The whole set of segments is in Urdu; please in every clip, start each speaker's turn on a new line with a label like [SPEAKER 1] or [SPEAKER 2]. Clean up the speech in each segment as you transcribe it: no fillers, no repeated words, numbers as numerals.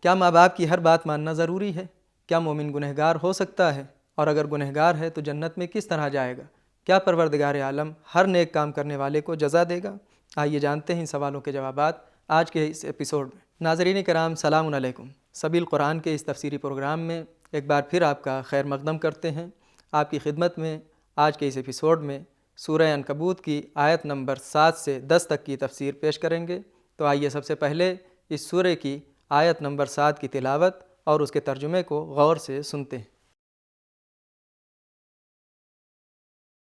[SPEAKER 1] کیا ماں باپ کی ہر بات ماننا ضروری ہے؟ کیا مومن گنہگار ہو سکتا ہے؟ اور اگر گنہگار ہے تو جنت میں کس طرح جائے گا؟ کیا پروردگار عالم ہر نیک کام کرنے والے کو جزا دے گا؟ آئیے جانتے ہیں ان سوالوں کے جوابات آج کے اس ایپیسوڈ میں۔ ناظرین کرام، سلام علیکم۔ سبیل قرآن کے اس تفسیری پروگرام میں ایک بار پھر آپ کا خیر مقدم کرتے ہیں۔ آپ کی خدمت میں آج کے اس ایپیسوڈ میں سورہ عنکبوت کی آیت نمبر 7 سے 10 تک کی تفسیر پیش کریں گے۔ تو آئیے سب سے پہلے اس سورہ کی آیت نمبر 7 کی تلاوت اور اس کے ترجمے کو غور سے سنتے ہیں۔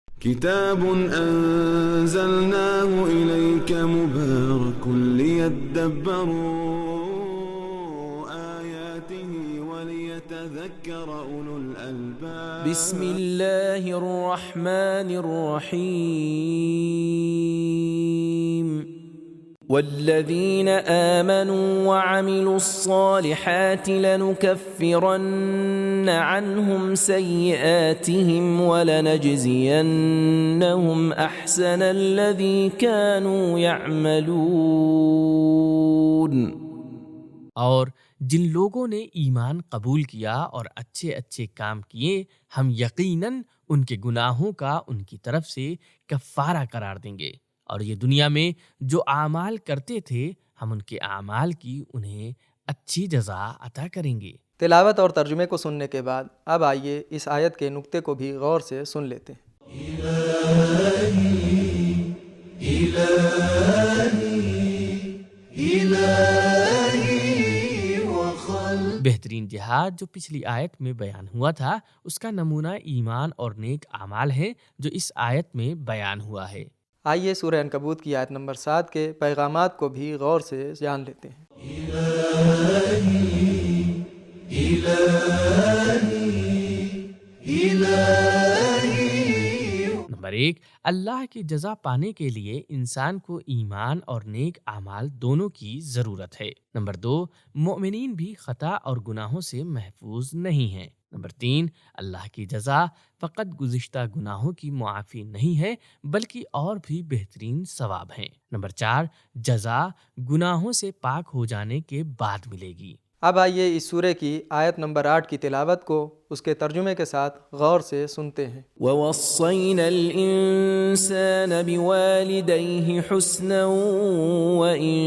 [SPEAKER 2] كتاب أنزلناه إليك مبارك ليدبروا آياته وليتذكر أولو الألباب
[SPEAKER 3] بسم الله الرحمن الرحيم والذين آمنوا وعملوا الصالحات لنكفرن عنهم سيئاتهم ولنجزينهم أحسن الذي كانوا يعملون۔ اور جن لوگوں نے ایمان قبول کیا اور اچھے اچھے کام کیے، ہم یقیناً ان کے گناہوں کا ان کی طرف سے کفارہ قرار دیں گے، اور یہ دنیا میں جو اعمال کرتے تھے ہم ان کے اعمال کی انہیں اچھی جزا عطا کریں گے۔
[SPEAKER 1] تلاوت اور ترجمے کو سننے کے بعد اب آئیے اس آیت کے نقطے کو بھی غور سے سن لیتے ہیں۔
[SPEAKER 3] بہترین جہاد جو پچھلی آیت میں بیان ہوا تھا، اس کا نمونہ ایمان اور نیک اعمال ہے جو اس آیت میں بیان ہوا ہے۔
[SPEAKER 1] آئیے سورہ عنکبوت کی آیت نمبر 7 کے پیغامات کو بھی غور سے جان لیتے ہیں۔
[SPEAKER 3] نمبر 1، اللہ کی جزا پانے کے لیے انسان کو ایمان اور نیک اعمال دونوں کی ضرورت ہے۔ نمبر 2، مومنین بھی خطا اور گناہوں سے محفوظ نہیں ہیں۔ نمبر 3، اللہ کی جزا فقط گزشتہ گناہوں کی معافی نہیں ہے بلکہ اور بھی بہترین ثواب ہیں۔ نمبر 4، جزا گناہوں سے پاک ہو جانے کے بعد ملے گی۔
[SPEAKER 1] اب آئیے اس سورہ کی آیت نمبر 8 کی تلاوت کو اس کے ترجمے کے ساتھ غور سے سنتے ہیں۔
[SPEAKER 3] وَوَصَّيْنَا الْإِنسَانَ بِوَالِدَيْهِ حُسْنًا وَإِن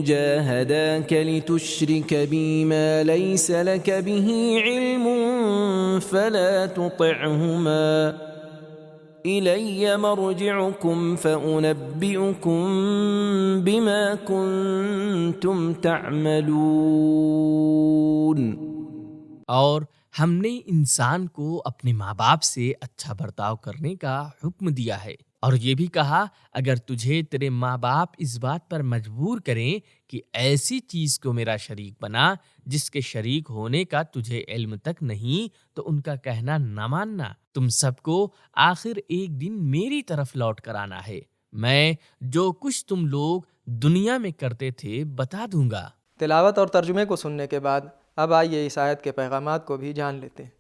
[SPEAKER 3] جَاهَدَاكَ لِتُشْرِكَ بِي مَا لَيْسَ لَكَ بِهِ عِلْمٌ فَلَا تُطِعْهُمَا إِلَيَّ مَرْجِعُكُمْ فَأُنَبِّئُكُمْ بِمَا كُنْتُمْ تَعْمَلُونَ۔ اور ہم نے انسان کو اپنے ماں باپ سے اچھا برتاؤ کرنے کا حکم دیا ہے، اور یہ بھی کہا اگر تجھے تیرے ماں باپ اس بات پر مجبور کریں کہ ایسی چیز کو میرا شریک بنا جس کے شریک ہونے کا تجھے علم تک نہیں، تو ان کا کہنا نہ ماننا۔ تم سب کو آخر ایک دن میری طرف لوٹ کر آنا ہے، میں جو کچھ تم لوگ دنیا میں کرتے تھے بتا دوں گا۔
[SPEAKER 1] تلاوت اور ترجمے کو سننے کے بعد اب آئیے اس آیت کے پیغامات کو بھی جان لیتے ہیں۔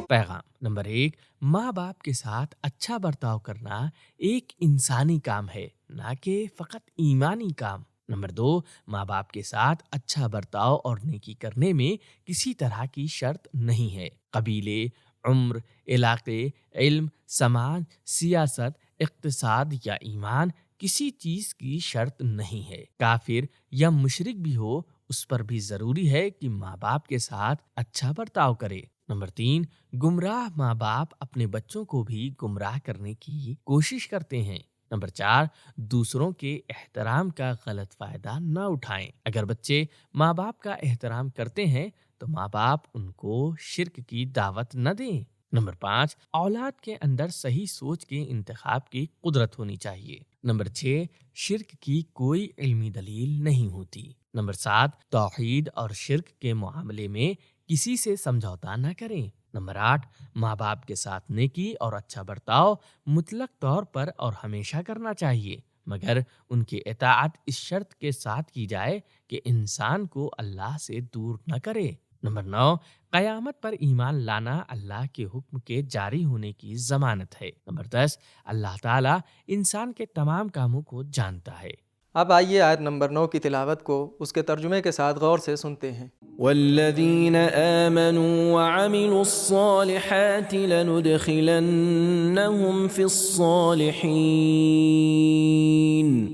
[SPEAKER 3] پیغام نمبر 1، ماں باپ کے ساتھ اچھا برتاؤ کرنا ایک انسانی کام ہے، نہ کہ فقط ایمانی کام۔ نمبر 2، ماں باپ کے ساتھ اچھا برتاؤ اور نیکی کرنے میں کسی طرح کی شرط نہیں ہے۔ قبیلے، عمر، علاقے، علم، سماج، سیاست، اقتصاد یا ایمان، کسی چیز کی شرط نہیں ہے۔ کافر یا مشرک بھی ہو، اس پر بھی ضروری ہے کہ ماں باپ کے ساتھ اچھا برتاؤ کرے۔ نمبر 3، گمراہ ماں باپ اپنے بچوں کو بھی گمراہ کرنے کی کوشش کرتے ہیں۔ نمبر 4، دوسروں کے احترام کا غلط فائدہ نہ اٹھائیں۔ اگر بچے ماں باپ کا احترام کرتے ہیں تو ماں باپ ان کو شرک کی دعوت نہ دیں۔ نمبر 5، اولاد کے اندر صحیح سوچ کے انتخاب کی قدرت ہونی چاہیے۔ نمبر 6، شرک کی کوئی علمی دلیل نہیں ہوتی۔ نمبر 7، توحید اور شرک کے معاملے میں کسی سے سمجھوتا نہ کریں۔ نمبر 8، ماں باپ کے ساتھ نیکی اور اچھا برتاؤ مطلق طور پر اور ہمیشہ کرنا چاہیے، مگر ان کی اطاعت اس شرط کے ساتھ کی جائے کہ انسان کو اللہ سے دور نہ کرے۔ نمبر 9، قیامت پر ایمان لانا اللہ کے حکم کے جاری ہونے کی ضمانت ہے۔ نمبر 10، اللہ تعالیٰ انسان کے تمام کاموں کو جانتا ہے۔
[SPEAKER 1] اب آئیے آیت نمبر 9 کی تلاوت کو اس کے ترجمے کے ساتھ غور سے سنتے ہیں۔
[SPEAKER 4] والذین آمنوا وعملوا الصالحات لندخلنهم فی الصالحین،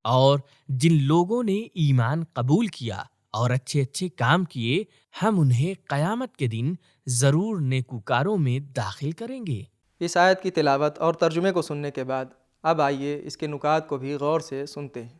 [SPEAKER 3] اور جن لوگوں نے ایمان قبول کیا اور اچھے اچھے کام کیے، ہم انہیں قیامت کے دن ضرور نیکوکاروں میں داخل کریں گے۔
[SPEAKER 1] اس آیت کی تلاوت اور ترجمے کو سننے کے بعد اب آئیے اس کے نکات کو بھی غور سے سنتے ہیں۔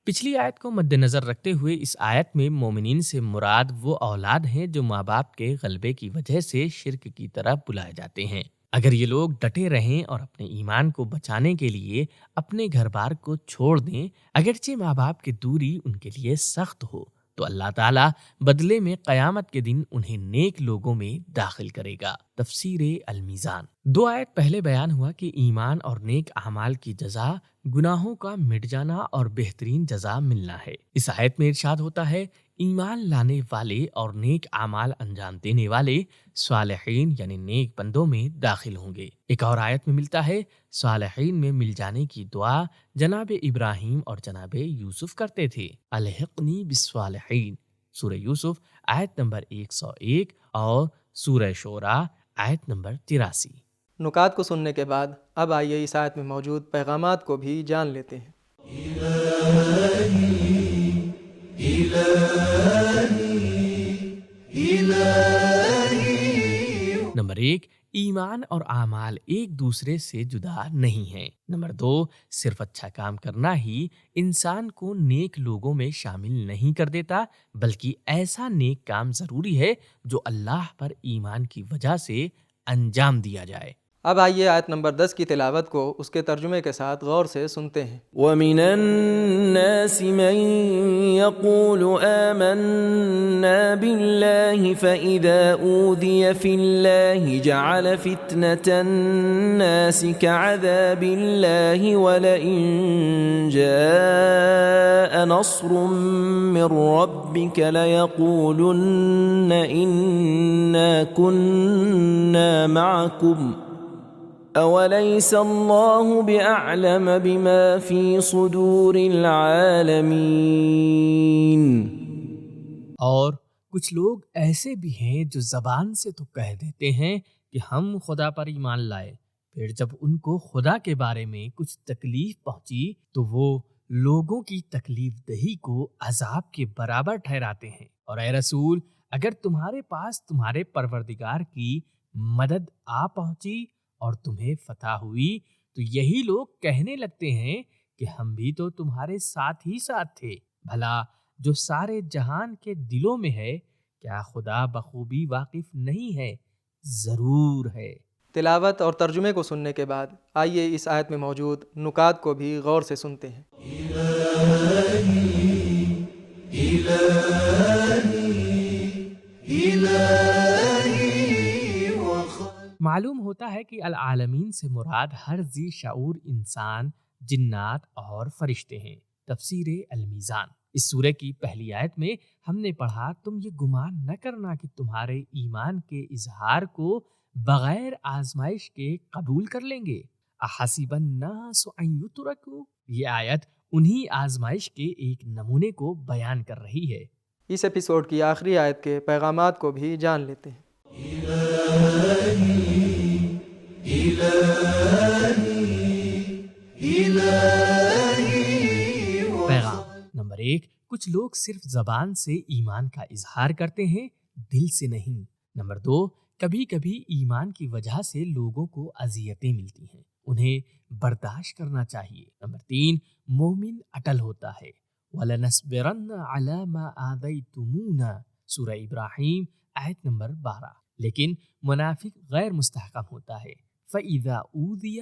[SPEAKER 3] پچھلی آیت کو مد نظر رکھتے ہوئے اس آیت میں مومنین سے مراد وہ اولاد ہیں جو ماں باپ کے غلبے کی وجہ سے شرک کی طرف بلائے جاتے ہیں۔ اگر یہ لوگ ڈٹے رہیں اور اپنے ایمان کو بچانے کے لیے اپنے گھر بار کو چھوڑ دیں، اگرچہ ماں باپ کی دوری ان کے لیے سخت ہو، تو اللہ تعالیٰ بدلے میں قیامت کے دن انہیں نیک لوگوں میں داخل کرے گا۔ تفسیر المیزان۔ 2 آیت پہلے بیان ہوا کہ ایمان اور نیک اعمال کی جزا گناہوں کا مٹ جانا اور بہترین جزا ملنا ہے۔ اس آیت میں ارشاد ہوتا ہے، ایمان لانے والے اور نیک اعمال انجام دینے والے صالحین یعنی نیک بندوں میں داخل ہوں گے۔ ایک اور آیت میں ملتا ہے، صالحین میں مل جانے کی دعا جناب ابراہیم اور جناب یوسف کرتے تھے۔ الحقنی بالصالحین، سورہ یوسف آیت نمبر 101 اور سورہ شعراء آیت نمبر 83۔
[SPEAKER 1] نکات کو سننے کے بعد اب آئیے اس آیت میں موجود پیغامات کو بھی جان لیتے ہیں۔
[SPEAKER 3] نمبر 1، ایمان اور اعمال ایک دوسرے سے جدا نہیں ہیں۔ نمبر 2، صرف اچھا کام کرنا ہی انسان کو نیک لوگوں میں شامل نہیں کر دیتا، بلکہ ایسا نیک کام ضروری ہے جو اللہ پر ایمان کی وجہ سے انجام دیا جائے۔
[SPEAKER 1] اب آئیے آیت نمبر 10 کی تلاوت کو اس کے ترجمے کے ساتھ غور سے سنتے ہیں۔
[SPEAKER 4] وَمِنَ النَّاسِ مَن يَقُولُ آمَنَّا بِاللَّهِ فَإِذَا أُوذِيَ فِي اللَّهِ جَعَلَ فِتْنَةَ النَّاسِ كَعَذَابِ اللَّهِ وَلَئِن جَاءَ نَصْرٌ مِّن رَّبِّكَ لَيَقُولُنَّ إِنَّا كُنَّا مَعَكُمْ أَوَلَيْسَ اللَّهُ بِأَعْلَمَ بِمَا فِي صُدُورِ الْعَالَمِينَ۔
[SPEAKER 3] اور کچھ لوگ ایسے بھی ہیں جو زبان سے تو کہہ دیتے ہیں کہ ہم خدا پر ایمان لائے، پھر جب ان کو خدا کے بارے میں کچھ تکلیف پہنچی تو وہ لوگوں کی تکلیف دہی کو عذاب کے برابر ٹھہراتے ہیں۔ اور اے رسول، اگر تمہارے پاس تمہارے پروردگار کی مدد آ پہنچی اور تمہیں فتح ہوئی تو یہی لوگ کہنے لگتے ہیں کہ ہم بھی تو تمہارے ساتھ ہی ساتھ تھے۔ بھلا جو سارے جہان کے دلوں میں ہے، کیا خدا بخوبی واقف نہیں ہے؟ ضرور ہے۔
[SPEAKER 1] تلاوت اور ترجمے کو سننے کے بعد آئیے اس آیت میں موجود نکات کو بھی غور سے سنتے ہیں۔
[SPEAKER 3] معلوم ہوتا ہے کہ العالمین سے مراد ہر ذی شعور انسان، جنات اور فرشتے ہیں۔ تفسیر المیزان۔ اس سورہ کی پہلی آیت میں ہم نے پڑھا، تم یہ گمان نہ کرنا کہ تمہارے ایمان کے اظہار کو بغیر آزمائش کے قبول کر لیں گے۔ احسب الناس ان یترکوا، یہ آیت انہی آزمائش کے ایک نمونے کو بیان کر رہی ہے۔
[SPEAKER 1] اس ایپیسوڈ کی آخری آیت کے پیغامات کو بھی جان لیتے ہیں۔
[SPEAKER 3] پیغام نمبر 1، کچھ لوگ صرف زبان سے ایمان کا اظہار کرتے ہیں، دل سے نہیں۔ نمبر 2، کبھی کبھی ایمان کی وجہ سے لوگوں کو اذیتیں ملتی ہیں، انہیں برداشت کرنا چاہیے۔ نمبر 3، مومن اٹل ہوتا ہے۔ وَلَنَصْبِرَنَّ عَلَى مَا آذَيْتُمُونَا، سورہ ابراہیم آیت نمبر 12۔ لیکن منافق غیر مستحکم ہوتا ہے۔ فَإِذَا أُوذِيَ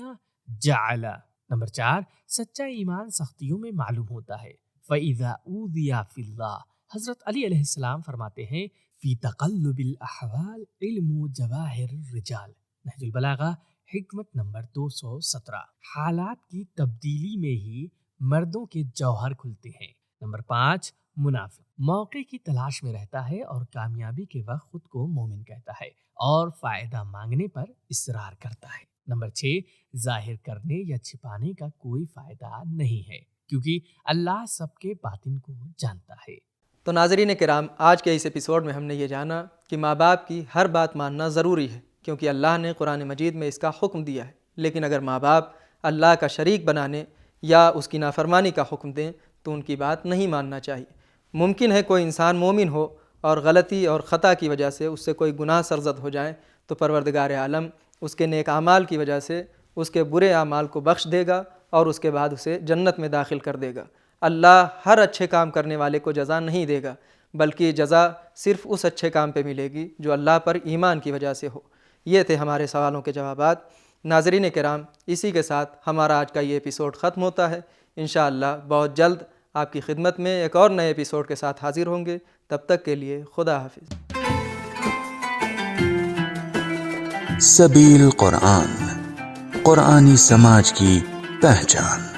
[SPEAKER 3] جَعَلَ۔ نمبر 4، سچا ایمان سختیوں میں معلوم ہوتا ہے۔ فَإِذَا أُوذِيَ فِي اللَّهِ، حضرت علی علیہ السلام فرماتے ہیں، فی تقلب الاحوال علم جواہر الرجال، نہج البلاغہ حکمت نمبر 217، حالات کی تبدیلی میں ہی مردوں کے جوہر کھلتے ہیں۔ نمبر 5، منافق موقع کی تلاش میں رہتا ہے اور کامیابی کے وقت خود کو مومن کہتا ہے اور فائدہ مانگنے پر اصرار کرتا ہے۔ نمبر 6، ظاہر کرنے یا چھپانے کا کوئی فائدہ نہیں ہے کیونکہ اللہ سب کے باطن کو جانتا ہے۔
[SPEAKER 1] تو ناظرین کرام، آج کے اس ایپیسوڈ میں ہم نے یہ جانا کہ ماں باپ کی ہر بات ماننا ضروری ہے کیونکہ اللہ نے قرآن مجید میں اس کا حکم دیا ہے، لیکن اگر ماں باپ اللہ کا شریک بنانے یا اس کی نافرمانی کا حکم دیں تو ان کی بات نہیں ماننا چاہیے۔ ممکن ہے کوئی انسان مومن ہو اور غلطی اور خطا کی وجہ سے اس سے کوئی گناہ سرزد ہو جائیں تو پروردگار عالم اس کے نیک اعمال کی وجہ سے اس کے برے اعمال کو بخش دے گا اور اس کے بعد اسے جنت میں داخل کر دے گا۔ اللہ ہر اچھے کام کرنے والے کو جزا نہیں دے گا، بلکہ جزا صرف اس اچھے کام پہ ملے گی جو اللہ پر ایمان کی وجہ سے ہو۔ یہ تھے ہمارے سوالوں کے جوابات۔ ناظرین کرام، اسی کے ساتھ ہمارا آج کا یہ ایپیسوڈ ختم ہوتا ہے۔ انشاءاللہ بہت جلد آپ کی خدمت میں ایک اور نئے ایپیسوڈ کے ساتھ حاضر ہوں گے۔ تب تک کے لیے خدا حافظ۔
[SPEAKER 5] سبیل قرآن، قرآنی سماج کی پہچان۔